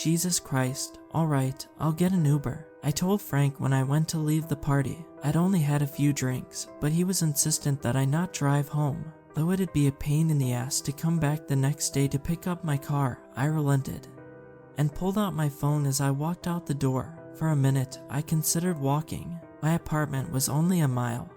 Jesus Christ, alright, I'll get an Uber. I told Frank when I went to leave the party. I'd only had a few drinks, but he was insistent that I not drive home. Though it'd be a pain in the ass to come back the next day to pick up my car, I relented and pulled out my phone as I walked out the door. For a minute, I considered walking. My apartment was only a mile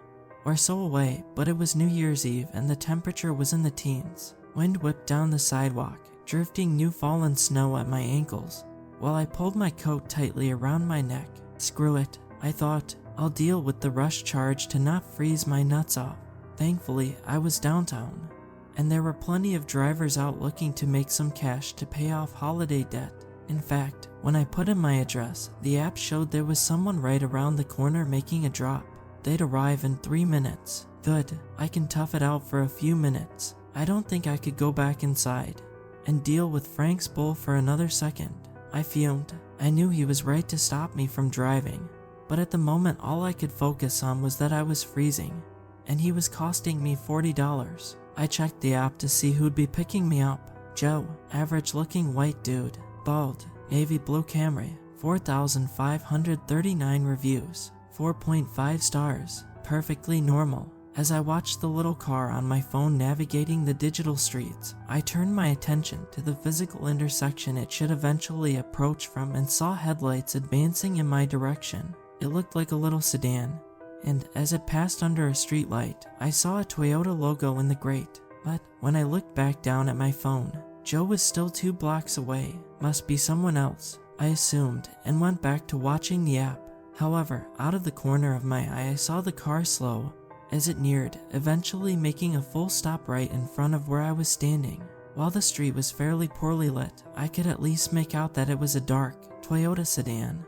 or so away, but it was New Year's Eve and the temperature was in the teens. Wind whipped down the sidewalk, drifting new fallen snow at my ankles, while I pulled my coat tightly around my neck. Screw it, I thought. I'll deal with the rush charge to not freeze my nuts off. Thankfully, I was downtown, and there were plenty of drivers out looking to make some cash to pay off holiday debt. In fact, when I put in my address, the app showed there was someone right around the corner making a drop. They'd arrive in 3 minutes. Good, I can tough it out for a few minutes. I don't think I could go back inside and deal with Frank's bull for another second. I fumed. I knew he was right to stop me from driving, but at the moment all I could focus on was that I was freezing, and he was costing me $40. I checked the app to see who'd be picking me up. Joe, average-looking white dude, bald, navy blue Camry, 4,539 reviews, 4.5 stars, perfectly normal. As I watched the little car on my phone navigating the digital streets, I turned my attention to the physical intersection it should eventually approach from and saw headlights advancing in my direction. It looked like a little sedan, and as it passed under a streetlight, I saw a Toyota logo in the grate. But when I looked back down at my phone, Joe was still 2 blocks away. Must be someone else, I assumed, and went back to watching the app. However, out of the corner of my eye I saw the car slow as it neared, eventually making a full stop right in front of where I was standing. While the street was fairly poorly lit, I could at least make out that it was a dark Toyota sedan,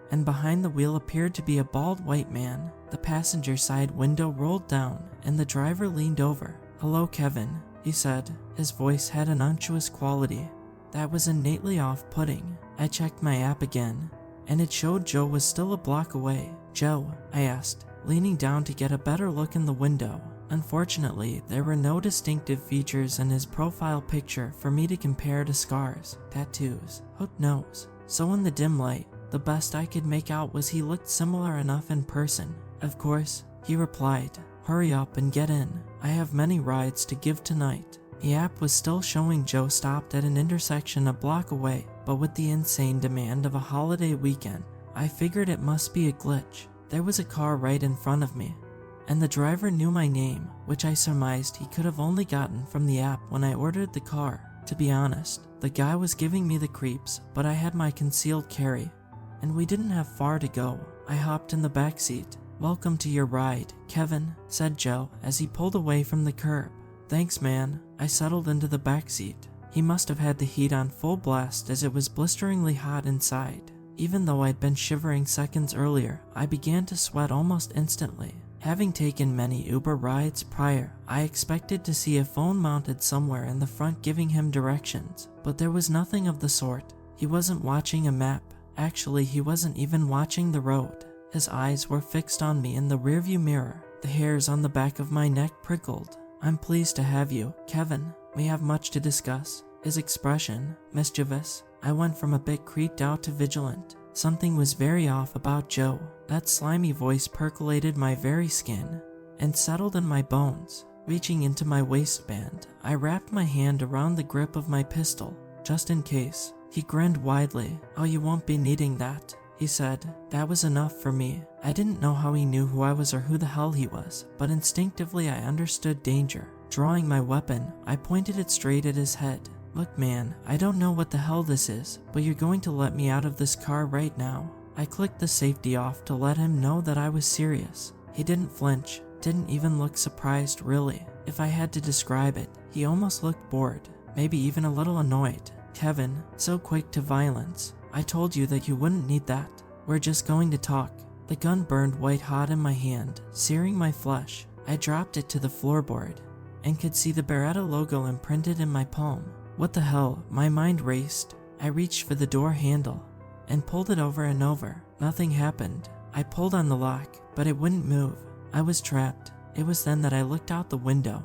and behind the wheel appeared to be a bald white man. The passenger side window rolled down, and the driver leaned over. "Hello, Kevin," he said. His voice had an unctuous quality that was innately off-putting. I checked my app again, and it showed Joe was still a block away. "Joe?" I asked, leaning down to get a better look in the window. Unfortunately, there were no distinctive features in his profile picture for me to compare to scars, tattoos, hooked nose. So in the dim light, the best I could make out was he looked similar enough in person. "Of course," he replied. "Hurry up and get in. I have many rides to give tonight." The app was still showing Joe stopped at an intersection a block away, but with the insane demand of a holiday weekend, I figured it must be a glitch. There was a car right in front of me, and the driver knew my name, which I surmised he could have only gotten from the app when I ordered the car. To be honest, the guy was giving me the creeps, but I had my concealed carry, and we didn't have far to go. I hopped in the back seat. "Welcome to your ride, Kevin," said Joe as he pulled away from the curb. "Thanks, man." I settled into the back seat. He must have had the heat on full blast as it was blisteringly hot inside. Even though I'd been shivering seconds earlier, I began to sweat almost instantly. Having taken many Uber rides prior, I expected to see a phone mounted somewhere in the front giving him directions, but there was nothing of the sort. He wasn't watching a map. Actually, he wasn't even watching the road. His eyes were fixed on me in the rearview mirror. The hairs on the back of my neck prickled. "I'm pleased to have you, Kevin. We have much to discuss." His expression, mischievous. I went from a bit creeped out to vigilant. Something was very off about Joe. That slimy voice percolated my very skin and settled in my bones. Reaching into my waistband, I wrapped my hand around the grip of my pistol, just in case. He grinned widely. "Oh, you won't be needing that," he said. That was enough for me. I didn't know how he knew who I was or who the hell he was, but instinctively I understood danger. Drawing my weapon, I pointed it straight at his head. "Look, man, I don't know what the hell this is, but you're going to let me out of this car right now." I clicked the safety off to let him know that I was serious. He didn't flinch, didn't even look surprised really. If I had to describe it, he almost looked bored, maybe even a little annoyed. "Kevin, so quick to violence. I told you that you wouldn't need that. We're just going to talk." The gun burned white hot in my hand, searing my flesh. I dropped it to the floorboard and could see the Beretta logo imprinted in my palm. What the hell? My mind raced. I reached for the door handle and pulled it over and over. Nothing happened. I pulled on the lock, but it wouldn't move. I was trapped. It was then that I looked out the window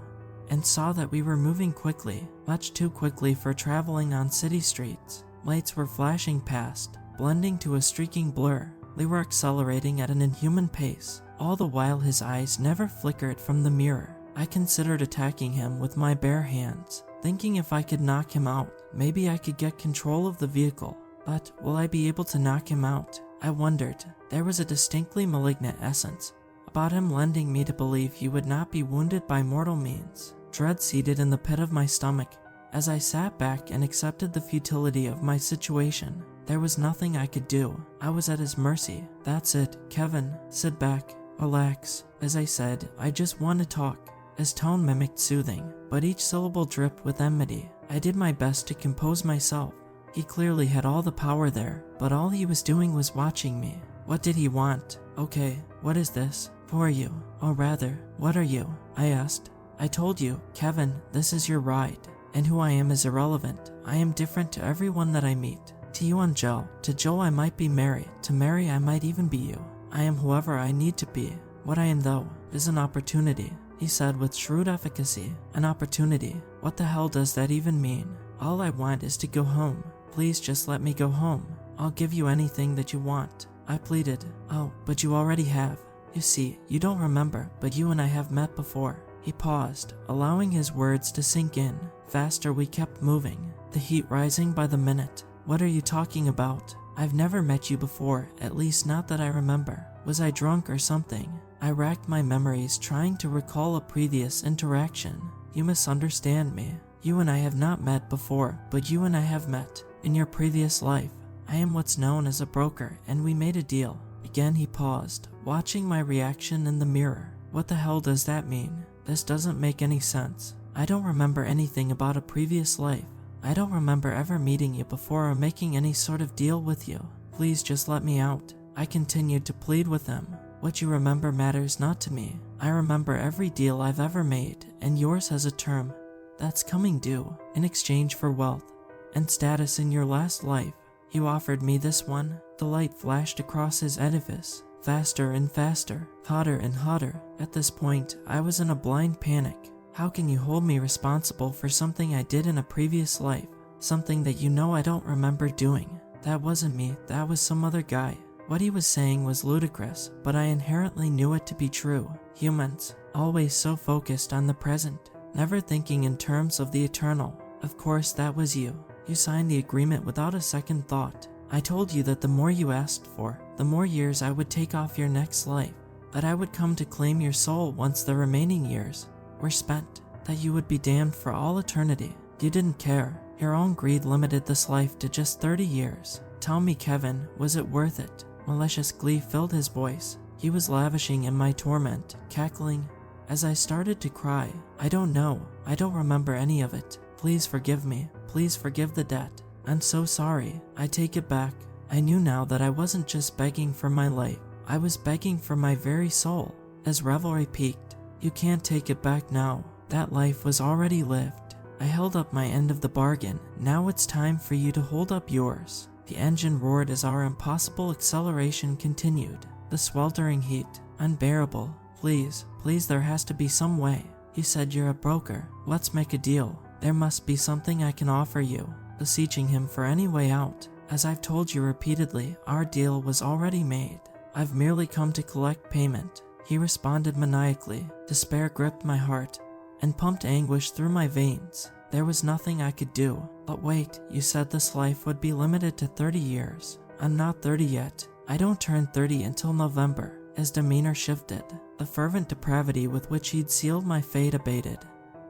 and saw that we were moving quickly, much too quickly for traveling on city streets. Lights were flashing past, blending to a streaking blur. They were accelerating at an inhuman pace. All the while his eyes never flickered from the mirror. I considered attacking him with my bare hands, thinking if I could knock him out, maybe I could get control of the vehicle. But will I be able to knock him out? I wondered. There was a distinctly malignant essence about him, lending me to believe he would not be wounded by mortal means. Dread seated in the pit of my stomach as I sat back and accepted the futility of my situation. There was nothing I could do. I was at his mercy. That's it, Kevin. Sit back. Relax. As I said, I just want to talk. His tone mimicked soothing, but each syllable dripped with enmity. I did my best to compose myself. He clearly had all the power there, but all he was doing was watching me. What did he want? Okay, what is this? Who are you? Or rather, what are you? I asked. I told you, Kevin, this is your ride. And who I am is irrelevant. I am different to everyone that I meet. To you and Joe. To Joe I might be Mary. To Mary I might even be you. I am whoever I need to be. What I am though, is an opportunity, he said with shrewd efficacy. An opportunity? What the hell does that even mean? All I want is to go home. Please just let me go home. I'll give you anything that you want. I pleaded. Oh, but you already have. You see, you don't remember, but you and I have met before. He paused, allowing his words to sink in. Faster we kept moving, the heat rising by the minute. What are you talking about? I've never met you before, at least not that I remember. Was I drunk or something? I racked my memories trying to recall a previous interaction. You misunderstand me. You and I have not met before, but you and I have met. In your previous life, I am what's known as a broker, and we made a deal. Again he paused, watching my reaction in the mirror. What the hell does that mean? This doesn't make any sense. I don't remember anything about a previous life. I don't remember ever meeting you before or making any sort of deal with you. Please just let me out. I continued to plead with him. What you remember matters not to me. I remember every deal I've ever made, and yours has a term that's coming due in exchange for wealth and status in your last life. You offered me this one. The light flashed across his edifice, faster and faster, hotter and hotter. At this point, I was in a blind panic. How can you hold me responsible for something I did in a previous life? Something that you know I don't remember doing. That wasn't me, that was some other guy. What he was saying was ludicrous, but I inherently knew it to be true. Humans, always so focused on the present, never thinking in terms of the eternal. Of course, that was you. You signed the agreement without a second thought. I told you that the more you asked for, the more years I would take off your next life, that I would come to claim your soul once the remaining years were spent, that you would be damned for all eternity. You didn't care. Your own greed limited this life to just 30 years. Tell me, Kevin, was it worth it? Malicious glee filled his voice. He was lavishing in my torment, cackling as I started to cry. I don't know. I don't remember any of it. Please forgive me. Please forgive the debt. I'm so sorry. I take it back. I knew now that I wasn't just begging for my life. I was begging for my very soul. As revelry peaked, you can't take it back now. That life was already lived. I held up my end of the bargain. Now it's time for you to hold up yours. The engine roared as our impossible acceleration continued. The sweltering heat, unbearable. Please, please, there has to be some way. You said you're a broker. Let's make a deal. There must be something I can offer you. Beseeching him for any way out. As I've told you repeatedly, our deal was already made. I've merely come to collect payment. He responded maniacally. Despair gripped my heart and pumped anguish through my veins. There was nothing I could do. But wait, you said this life would be limited to 30 years. I'm not 30 yet. I don't turn 30 until November. His demeanor shifted. The fervent depravity with which he'd sealed my fate abated,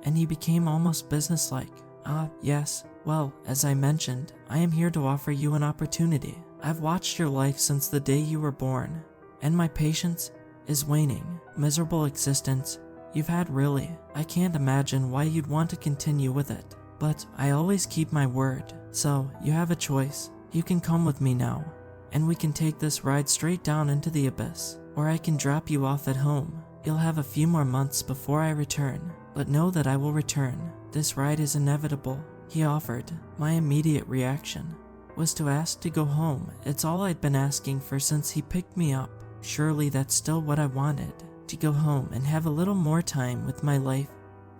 and he became almost businesslike. Yes. Well, as I mentioned, I am here to offer you an opportunity. I've watched your life since the day you were born, and my patience is waning. Miserable existence you've had, really. I can't imagine why you'd want to continue with it, but I always keep my word. So, you have a choice. You can come with me now, and we can take this ride straight down into the abyss, or I can drop you off at home. You'll have a few more months before I return, but know that I will return. This ride is inevitable, he offered. My immediate reaction was to ask to go home. It's all I'd been asking for since he picked me up. Surely that's still what I wanted, to go home and have a little more time with my life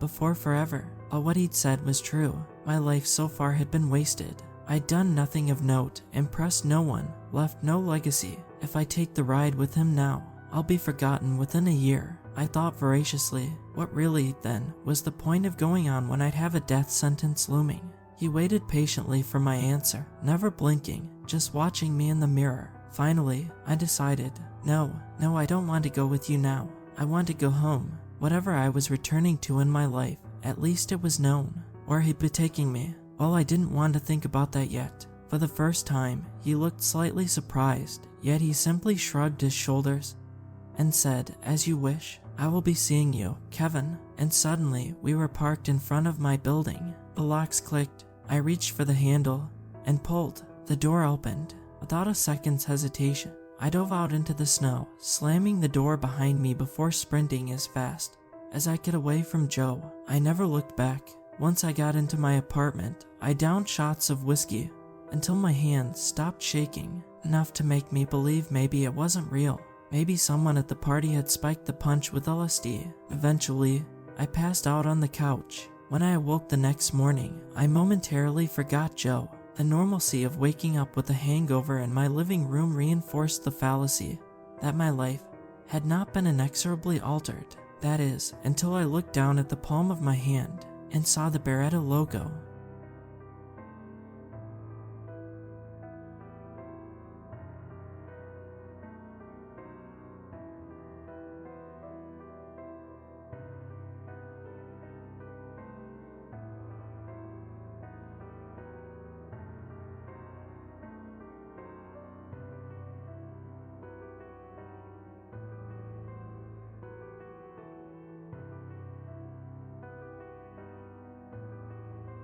before forever. But what he'd said was true. My life so far had been wasted. I'd done nothing of note, impressed no one, left no legacy. If I take the ride with him now, I'll be forgotten within a year. I thought voraciously. What really, then, was the point of going on when I'd have a death sentence looming? He waited patiently for my answer, never blinking, just watching me in the mirror. Finally, I decided, no, I don't want to go with you now. I want to go home. Whatever I was returning to in my life, at least it was known. Where he'd be taking me. Well, I didn't want to think about that yet. For the first time, he looked slightly surprised, yet he simply shrugged his shoulders and said, "As you wish. I will be seeing you, Kevin." And suddenly, we were parked in front of my building. The locks clicked. I reached for the handle and pulled. The door opened. Without a second's hesitation, I dove out into the snow, slamming the door behind me before sprinting as fast as I could away from Joe. I never looked back. Once I got into my apartment, I downed shots of whiskey until my hands stopped shaking, enough to make me believe maybe it wasn't real. Maybe someone at the party had spiked the punch with LSD. Eventually, I passed out on the couch. When I awoke the next morning, I momentarily forgot Joe. The normalcy of waking up with a hangover in my living room reinforced the fallacy that my life had not been inexorably altered. That is, until I looked down at the palm of my hand and saw the Beretta logo